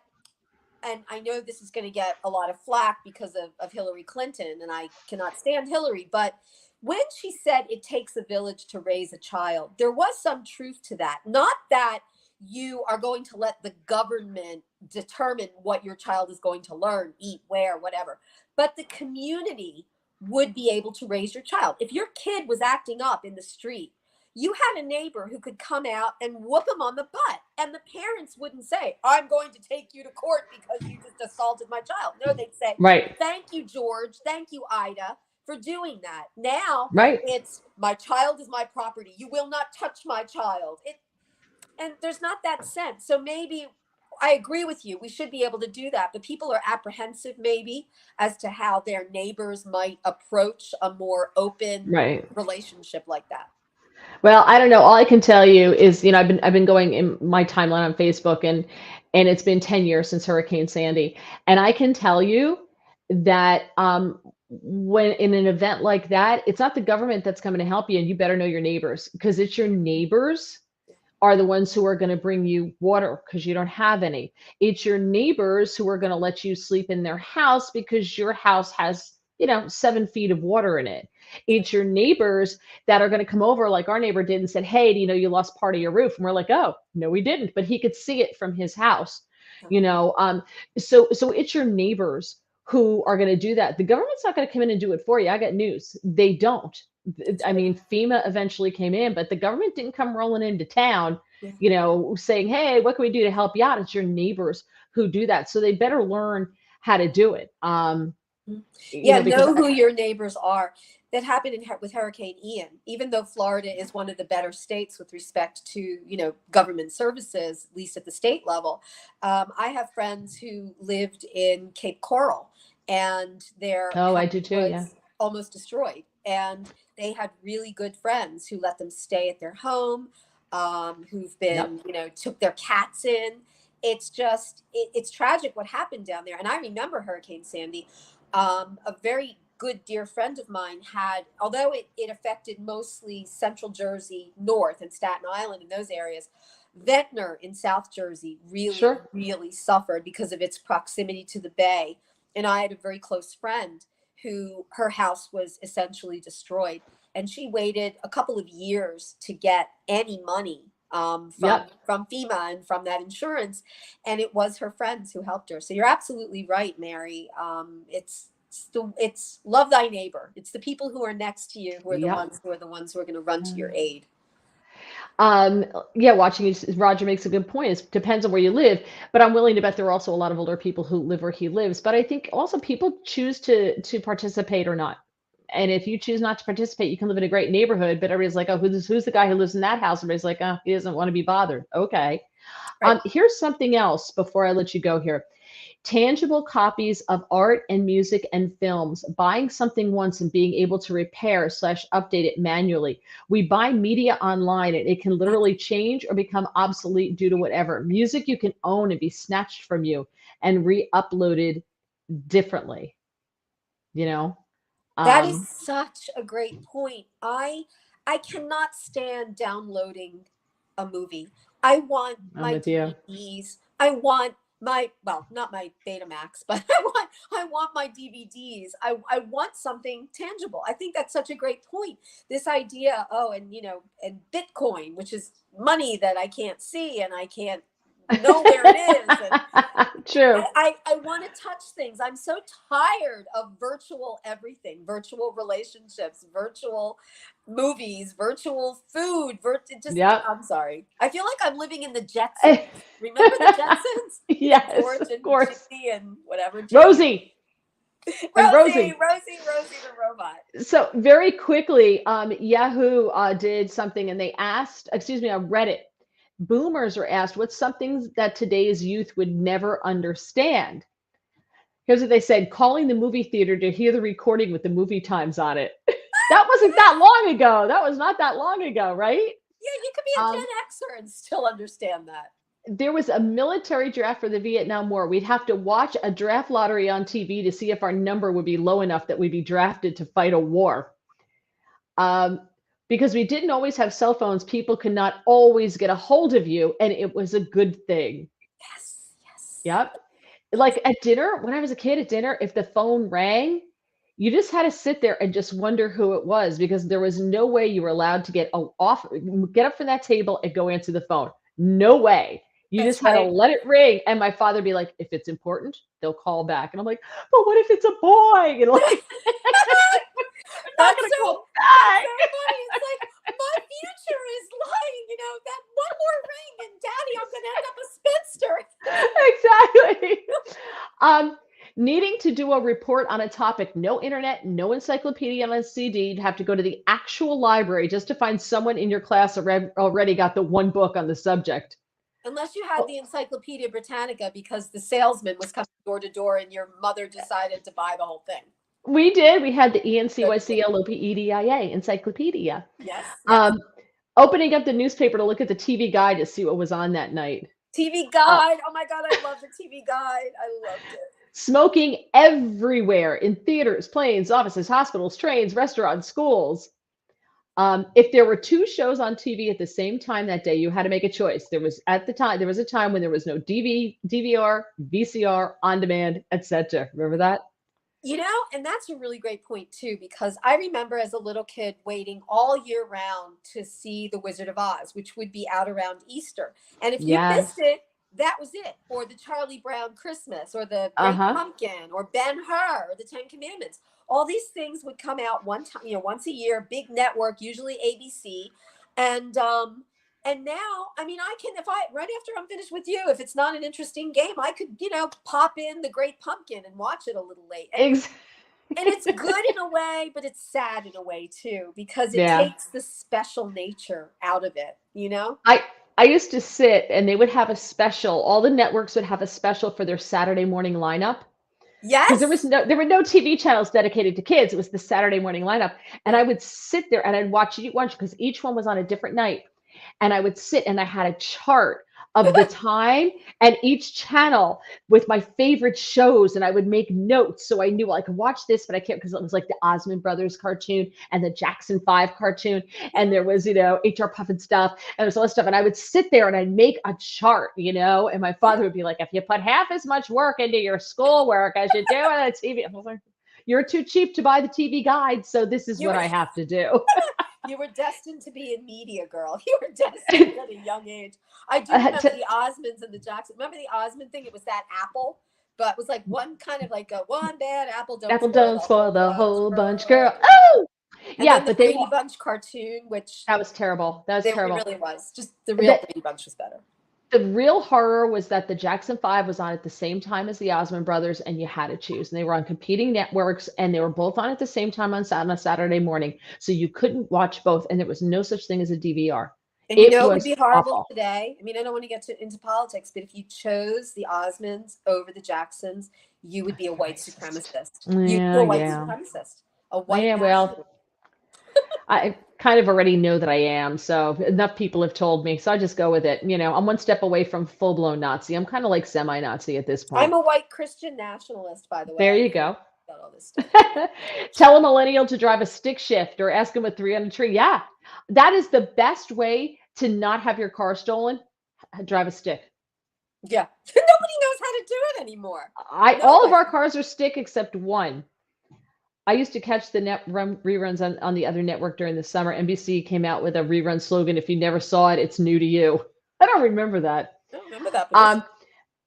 and I know this is going to get a lot of flack because of Hillary Clinton, and I cannot stand Hillary, but when she said it takes a village to raise a child, there was some truth to that. Not that you are going to let the government determine what your child is going to learn, eat, wear, whatever, but the community would be able to raise your child. If your kid was acting up in the street, you had a neighbor who could come out and whoop him on the butt. And the parents wouldn't say, I'm going to take you to court because you just assaulted my child. No, they'd say, Right. thank you, George. Thank you, Ida, for doing that. Now Right. it's my child is my property. You will not touch my child. and there's not that sense. So maybe I agree with you. We should be able to do that, but people are apprehensive maybe as to how their neighbors might approach a more open Right. relationship like that. Well, I don't know. All I can tell you is, I've been going in my timeline on Facebook, and it's been 10 years since Hurricane Sandy. And I can tell you that when in an event like that, it's not the government that's coming to help you, and you better know your neighbors, because it's your neighbors are the ones who are going to bring you water because you don't have any. It's your neighbors who are going to let you sleep in their house because your house has, 7 feet of water in it. It's your neighbors that are going to come over, like our neighbor did, and said, "Hey, you lost part of your roof." And we're like, "Oh, no, we didn't," but he could see it from his house. So it's your neighbors who are going to do that. The government's not going to come in and do it for you. I got news. They don't. I mean, FEMA eventually came in, but the government didn't come rolling into town, saying, "Hey, what can we do to help you out?" It's your neighbors who do that. So they better learn how to do it. Yeah, Because know who your neighbors are. That happened with Hurricane Ian. Even though Florida is one of the better states with respect to, government services, at least at the state level, I have friends who lived in Cape Coral, and their oh, I house do too. was Yeah. almost destroyed. And they had really good friends who let them stay at their home, who've been, took their cats in. It's just, it's tragic what happened down there. And I remember Hurricane Sandy. A very good dear friend of mine had, although it affected mostly Central Jersey North and Staten Island and those areas, Ventnor in South Jersey really, Sure. really suffered because of its proximity to the bay. And I had a very close friend who her house was essentially destroyed. And she waited a couple of years to get any money from FEMA and from that insurance. And it was her friends who helped her. So you're absolutely right, Mary. It's love thy neighbor. It's the people who are next to you who are the ones who are going to run to your aid. Watching it, Roger makes a good point. It depends on where you live, but I'm willing to bet there are also a lot of older people who live where he lives. But I think also people choose to participate or not. And if you choose not to participate, you can live in a great neighborhood, but everybody's like, "Oh, who's the guy who lives in that house?" Everybody's like, "Oh, he doesn't want to be bothered." Okay. Right. Here's something else before I let you go here. Tangible copies of art and music and films, buying something once and being able to repair/update it manually. We buy media online and it can literally change or become obsolete due to whatever. Music you can own and be snatched from you and re-uploaded differently. That is such a great point. I cannot stand downloading a movie. I want I'm my with you. DVDs. I want not my Betamax, but I want my DVDs. I want something tangible. I think that's such a great point. This idea, and Bitcoin, which is money that I can't see and I can't know where it is. And True. I want to touch things. I'm so tired of virtual everything, virtual relationships, virtual movies, virtual food. I'm sorry. I feel like I'm living in the Jetsons. Remember the Jetsons? Yes, George of and course. Chippy and whatever. Rosie. Rosie the robot. So very quickly, Yahoo did something, and they asked, excuse me, on Reddit, boomers are asked, what's something that today's youth would never understand? Here's what they said: calling the movie theater to hear the recording with the movie times on it. That wasn't that long ago. That was not that long ago, right? Yeah, you could be a Gen Xer and still understand that. There was a military draft for the Vietnam War. We'd have to watch a draft lottery on TV to see if our number would be low enough that we'd be drafted to fight a war. Because we didn't always have cell phones, people could not always get a hold of you, and it was a good thing. Yes. Yep. Like at dinner, when I was a kid at dinner, if the phone rang, you just had to sit there and just wonder who it was, because there was no way you were allowed to get up from that table and go answer the phone. No way. You That's just had to right. let it ring. And my father would be like, if it's important, they'll call back. And I'm like, but what if it's a boy? And like, That's gonna so call back. funny. It's like my future is lying, that one more ring and daddy, I'm gonna end up a spinster. Exactly. Needing to do a report on a topic, no internet, no encyclopedia on a CD. You'd have to go to the actual library just to find someone in your class already got the one book on the subject. Unless you had the Encyclopedia Britannica because the salesman was coming door to door and your mother decided to buy the whole thing. We did. We had the ENCYCLOPEDIA encyclopedia. Yes. Um, Opening up the newspaper to look at the TV guide to see what was on that night. TV guide. Oh my God, I love the TV guide. I loved it. Smoking everywhere in theaters, planes, offices, hospitals, trains, restaurants, schools. If there were two shows on TV at the same time that day, you had to make a choice. There was a time when there was no DVR, VCR, on demand, etc. Remember that? You know, and that's a really great point too, because I remember as a little kid waiting all year round to see The Wizard of Oz, which would be out around Easter. And if you missed it, that was it. Or the Charlie Brown Christmas, or the Great Pumpkin, or Ben-Hur, or the Ten Commandments. All these things would come out one time, once a year, big network, usually ABC. And now, I mean, right after I'm finished with you, if it's not an interesting game, I could, pop in the Great Pumpkin and watch it a little late. And it's good in a way, but it's sad in a way too, because it takes the special nature out of it, I used to sit and they would have a special. All the networks would have a special for their Saturday morning lineup. Yes. Because there were no TV channels dedicated to kids. It was the Saturday morning lineup. And I would sit there and I'd watch because each one was on a different night. And I would sit and I had a chart of the time and each channel with my favorite shows. And I would make notes so I knew I could watch this, but I can't because it was like the Osmond Brothers cartoon and the Jackson 5 cartoon. And there was, HR Puffin stuff and there's all this stuff. And I would sit there and I'd make a chart, and my father would be like, if you put half as much work into your schoolwork as you do on a TV, I was like, you're too cheap to buy the TV guide. So this is what I have to do. You were destined to be in media, girl. You were destined at a young age. I do remember the Osmonds and the Jacksons. Remember the Osmond thing? It was that apple, but it was like one kind of like one bad apple don't spoil the whole bunch, girl. Oh, and then the Brady Bunch cartoon, which that was terrible. That was terrible. It really was. Just the real Brady Bunch was better. The real horror was that the Jackson 5 was on at the same time as the Osmond Brothers, and you had to choose. And they were on competing networks, and they were both on at the same time on a Saturday morning. So you couldn't watch both, and there was no such thing as a DVR. And it would be horrible today. I mean, I don't want to get into politics, but if you chose the Osmonds over the Jacksons, you would be a white supremacist. You'd be a white supremacist. A white nationalist. I kind of already know that I am. So enough people have told me. So I just go with it. I'm one step away from full-blown Nazi. I'm kind of like semi-Nazi at this point. I'm a white Christian nationalist, by the way. There you go. All this stuff. Tell a millennial to drive a stick shift or ask him a 3 on a tree. Yeah, that is the best way to not have your car stolen. Drive a stick. Yeah. Nobody knows how to do it anymore. All of our cars are stick except one. I used to catch the reruns on the other network during the summer. NBC came out with a rerun slogan, if you never saw it, it's new to you. I don't remember that. I don't remember that.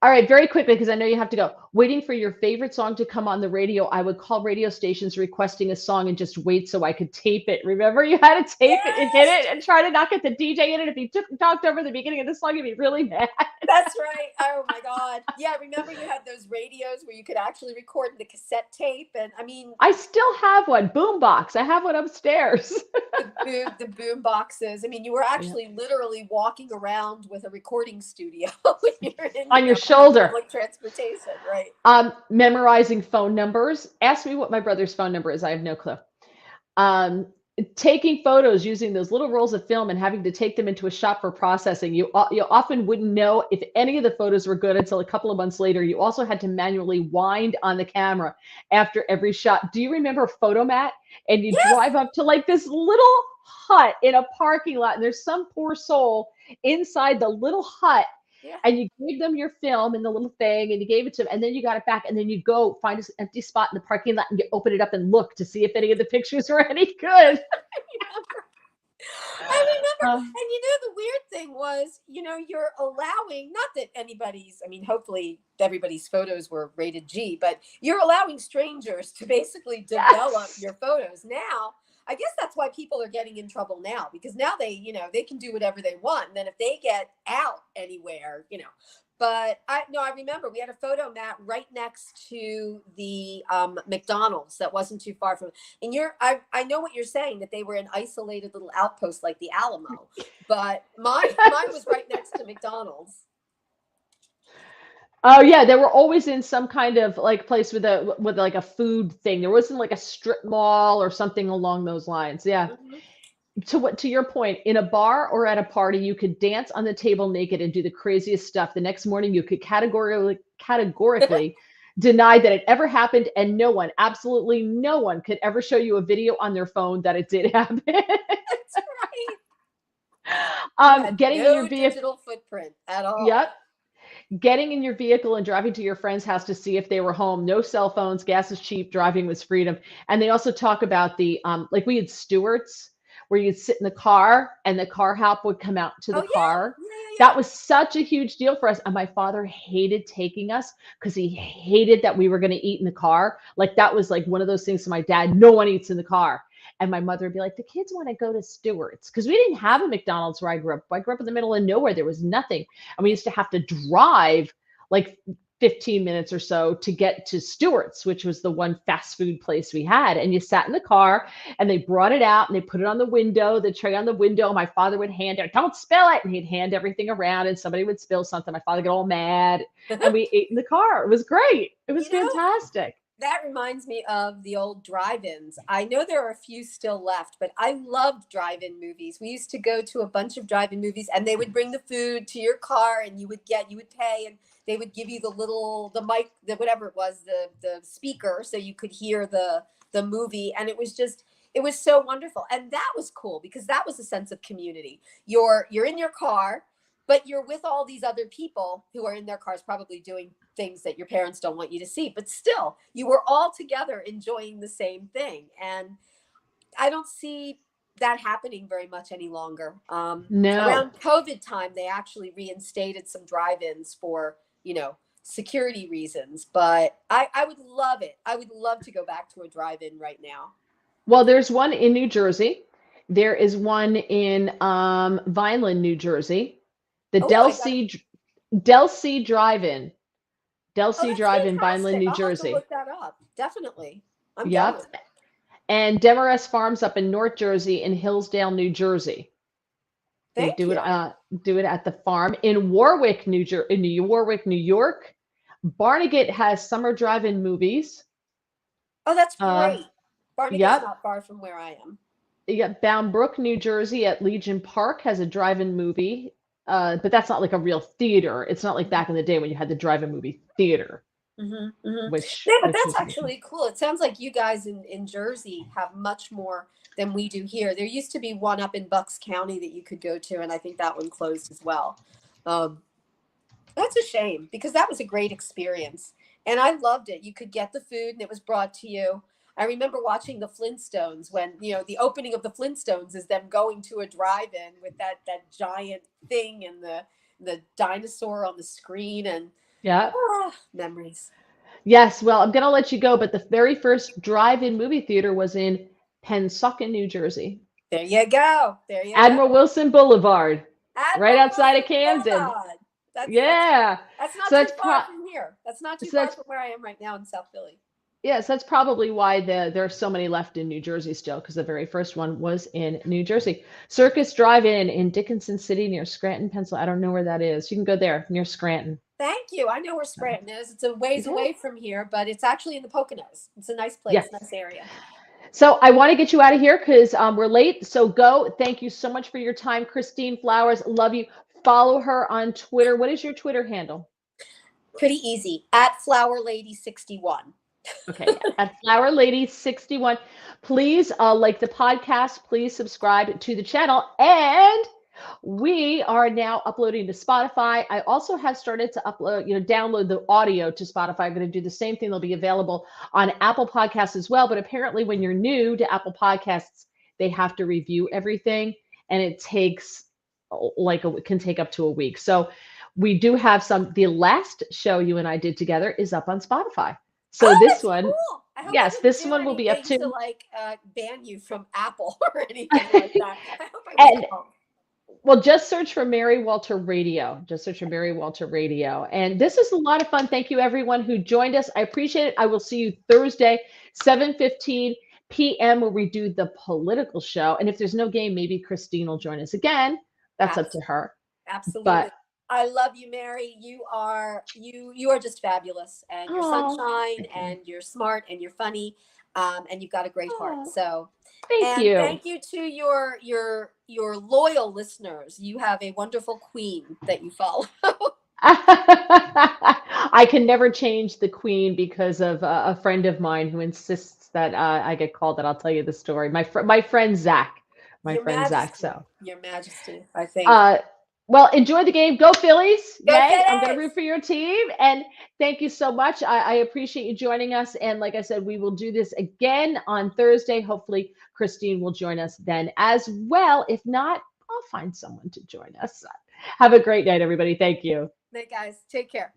All right, very quickly, because I know you have to go. Waiting for your favorite song to come on the radio, I would call radio stations requesting a song and just wait so I could tape it. Remember, you had to tape it and hit it and try to not get the DJ in it. If he talked over the beginning of the song, he'd be really mad. That's right. Oh my God. Yeah, remember you had those radios where you could actually record the cassette tape, and I mean, I still have one. Boombox. I have one upstairs. the boom boxes. I mean, you were actually literally walking around with a recording studio when you're on your shoulder. Public transportation, right? Memorizing phone numbers. Ask me what my brother's phone number is. I have no clue. Taking photos using those little rolls of film and having to take them into a shop for processing. You often wouldn't know if any of the photos were good until a couple of months later. You also had to manually wind on the camera after every shot. Do you remember Photomat? And you drive up to like this little hut in a parking lot, and there's some poor soul inside the little hut. Yeah. And you gave them your film and the little thing, and you gave it to them, and then you got it back, and then you go find an empty spot in the parking lot and you open it up and look to see if any of the pictures were any good. I remember. And the weird thing was, you're allowing, not that anybody's, I mean, hopefully everybody's photos were rated G, but you're allowing strangers to basically develop your photos. Now, I guess that's why people are getting in trouble now, because now they can do whatever they want. And then if they get out anywhere, But I remember we had a photo mat right next to the McDonald's that wasn't too far from. And I know what you're saying, that they were an isolated little outpost like the Alamo, but mine was right next to McDonald's. Oh yeah, they were always in some kind of like place with like a food thing. There wasn't like a strip mall or something along those lines. Yeah. Mhm. To your point, in a bar or at a party, you could dance on the table naked and do the craziest stuff. The next morning, you could categorically deny that it ever happened, and no one, absolutely no one, could ever show you a video on their phone that it did happen. That's right. You had Getting in your no vehicle, digital footprint at all. yep. Getting in your vehicle and driving to your friend's house to see if they were home. No cell phones. Gas is cheap. Driving was freedom. And they also talk about the like we had stewards where you'd sit in the car and the car help would come out to Oh the yeah, car. yeah. That was such a huge deal for us. And my father hated taking us because he hated that we were going to eat in the car. Like that was like one of those things to my dad. No one eats in the car. And my mother would be like, the kids want to go to Stewart's because we didn't have a McDonald's where I grew up. I grew up in the middle of nowhere. There was nothing. And we used to have to drive like 15 minutes or so to get to Stewart's, which was the one fast food place we had. And you sat in the car and they brought it out and they put it on the window, the tray on the window. My father would hand it, don't spill it. And he'd hand everything around and somebody would spill something. My father would get all mad and we ate in the car. It was great. It was fantastic. That reminds me of the old drive-ins. I know there are a few still left, but I loved drive-in movies. We used to go to a bunch of drive-in movies and they would bring the food to your car and you would pay and they would give you the mic, whatever it was, the speaker so you could hear the movie. And it was so wonderful. And that was cool because that was a sense of community. You're in your car, but you're with all these other people who are in their cars probably doing things that your parents don't want you to see, but still you were all together enjoying the same thing. And I don't see that happening very much any longer. No. Around COVID time, they actually reinstated some drive-ins for, security reasons, but I would love it. I would love to go back to a drive-in right now. Well, there's one in New Jersey. There is one in Vineland, New Jersey. The Del C Drive-In. Del C Drive-In, Vineland, New Jersey. I'll have to look that up. Definitely. I'm Yep. down. And Demarest Farms up in North Jersey and Hillsdale, New Jersey. They Thank do you. it at the farm in Warwick, New York. Barnegat has summer drive-in movies. Oh, that's great. Barnegat's Yep. not far from where I am. You got Bound Brook, New Jersey at Legion Park has a drive-in movie. But that's not like a real theater. It's not like back in the day when you had the drive-in movie theater. Mm-hmm, mm-hmm. Which Yeah, but which that's was actually cool. It sounds like you guys in Jersey have much more than we do here. There used to be one up in Bucks County that you could go to, and I think that one closed as well. That's a shame because that was a great experience, and I loved it. You could get the food, and it was brought to you. I remember watching the Flintstones when, the opening of the Flintstones is them going to a drive-in with that giant thing and the dinosaur on the screen and memories. Yes, well, I'm gonna let you go, but the very first drive-in movie theater was in Pennsauken, New Jersey. There you go. Admiral Wilson Boulevard, Admiral right outside of Wilson Camden. Boulevard. That's not So too far from here. That's not too far from where I am right now in South Philly. Yes, that's probably why there are so many left in New Jersey still, because the very first one was in New Jersey. Circus Drive-In in Dickinson City near Scranton, Pennsylvania. I don't know where that is. You can go there near Scranton. Thank you. I know where Scranton is. It's a ways away from here, but it's actually in the Poconos. It's a nice place, nice area. So I want to get you out of here because we're late. So go. Thank you so much for your time, Christine Flowers. Love you. Follow her on Twitter. What is your Twitter handle? Pretty easy. @FlowerLady61. Okay, at Flower Lady 61. Please like the podcast. Please subscribe to the channel. And we are now uploading to Spotify. I also have started to upload, download the audio to Spotify. I'm going to do the same thing. They'll be available on Apple Podcasts as well. But apparently when you're new to Apple Podcasts, they have to review everything. And it takes can take up to a week. So we do have the last show you and I did together is up on Spotify. So this one, cool. yes, this one will be up to ban you from Apple or anything like that. I hope I Well, just search for Mary Walter Radio. Just search for Mary Walter Radio. And this is a lot of fun. Thank you, everyone who joined us. I appreciate it. I will see you Thursday, 7:15 p.m., where we do the political show. And if there's no game, maybe Christine will join us again. That's up to her. Absolutely. But I love you, Mary. You are just fabulous, and you're sunshine, and you're smart, and you're funny, and you've got a great heart. So thank you. Thank you to your loyal listeners. You have a wonderful queen that you follow. I can never change the queen because of a friend of mine who insists that I get called. That I'll tell you the story. My friend Zach. Your friend Zach. Majesty. So, Your Majesty, I think. Well, enjoy the game. Go Phillies. Go Yay. Phillies! I'm going to root for your team. And thank you so much. I appreciate you joining us. And like I said, we will do this again on Thursday. Hopefully, Christine will join us then as well. If not, I'll find someone to join us. Have a great night, everybody. Thank you. Night, guys. Take care.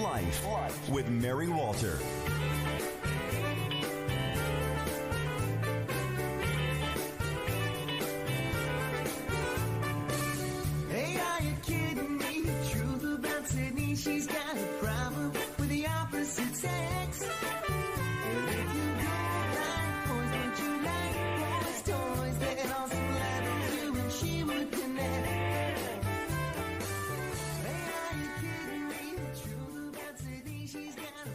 Life with Mary Walter. Hey, are you kidding me? Truth about Sydney, she's got a problem with the opposite sex. And if you don't like boys, don't you like boys' toys? Then also let her do and she would connect. Hey, are you kidding me? Truth about Sydney, she's got a